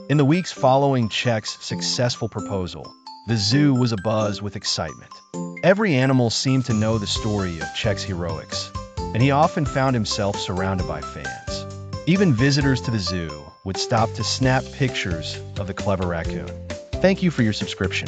In the weeks following Czech's successful proposal, the zoo was abuzz with excitement. Every animal seemed to know the story of Czech's heroics, and he often found himself surrounded by fans. Even visitors to the zoo would stop to snap pictures of the clever raccoon. Thank you for your subscription.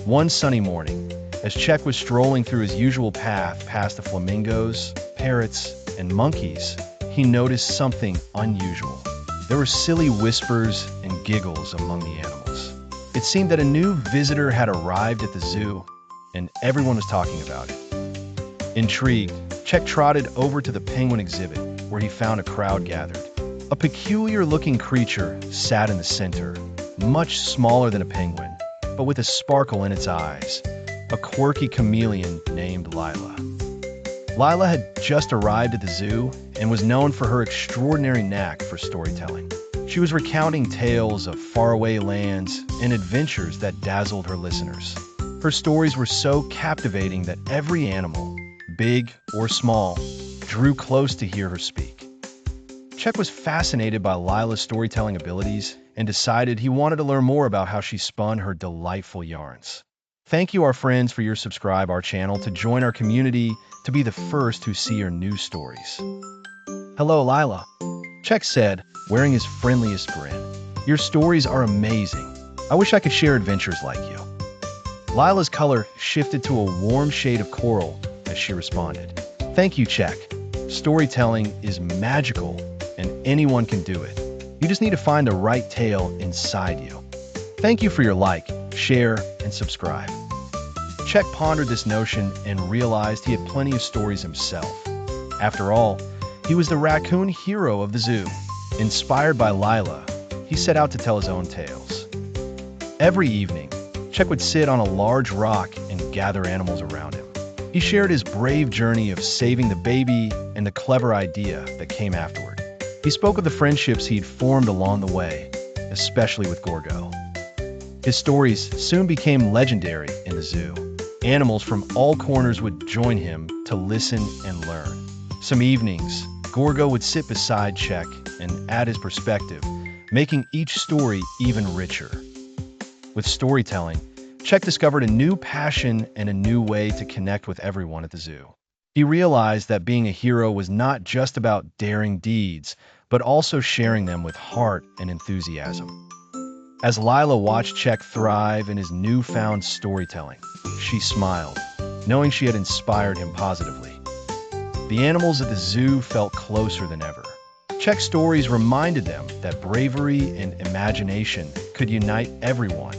One sunny morning, as Czech was strolling through his usual path past the flamingos, parrots, and monkeys, he noticed something unusual. There were silly whispers and giggles among the animals. It seemed that a new visitor had arrived at the zoo, and everyone was talking about it. Intrigued, Czech trotted over to the penguin exhibit, where he found a crowd gathered. A peculiar-looking creature sat in the center, much smaller than a penguin, but with a sparkle in its eyes, a quirky chameleon named Lila. Lila had just arrived at the zoo and was known for her extraordinary knack for storytelling. She was recounting tales of faraway lands and adventures that dazzled her listeners. Her stories were so captivating that every animal, big or small, drew close to hear her speak. Czech was fascinated by Lila's storytelling abilities and decided he wanted to learn more about how she spun her delightful yarns. Thank you, our friends, for your subscribe our channel to join our community to be the first to see your new stories. Hello, Lila, Czech said, wearing his friendliest grin. Your stories are amazing. I wish I could share adventures like you. Lila's color shifted to a warm shade of coral as she responded. Thank you, Czech. Storytelling is magical, and anyone can do it. You just need to find the right tale inside you. Thank you for your like, share, and subscribe. Czech pondered this notion and realized he had plenty of stories himself. After all, he was the raccoon hero of the zoo. Inspired by Lila, he set out to tell his own tales. Every evening, Czech would sit on a large rock and gather animals around him. He shared his brave journey of saving the baby and the clever idea that came afterward. He spoke of the friendships he'd formed along the way, especially with Gorgo. His stories soon became legendary in the zoo. Animals from all corners would join him to listen and learn. Some evenings, Gorgo would sit beside Czech and add his perspective, making each story even richer. With storytelling, Czech discovered a new passion and a new way to connect with everyone at the zoo. He realized that being a hero was not just about daring deeds, but also sharing them with heart and enthusiasm. As Lila watched Czech thrive in his newfound storytelling, she smiled, knowing she had inspired him positively. The animals at the zoo felt closer than ever. Czech's stories reminded them that bravery and imagination could unite everyone,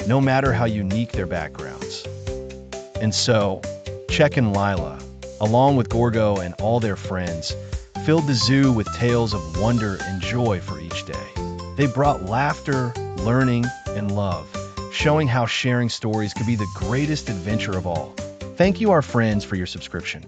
no matter how unique their backgrounds. And so, Czech and Lila, along with Gorgo and all their friends, filled the zoo with tales of wonder and joy for each day. They brought laughter, learning, and love, showing how sharing stories could be the greatest adventure of all. Thank you, our friends, for your subscription.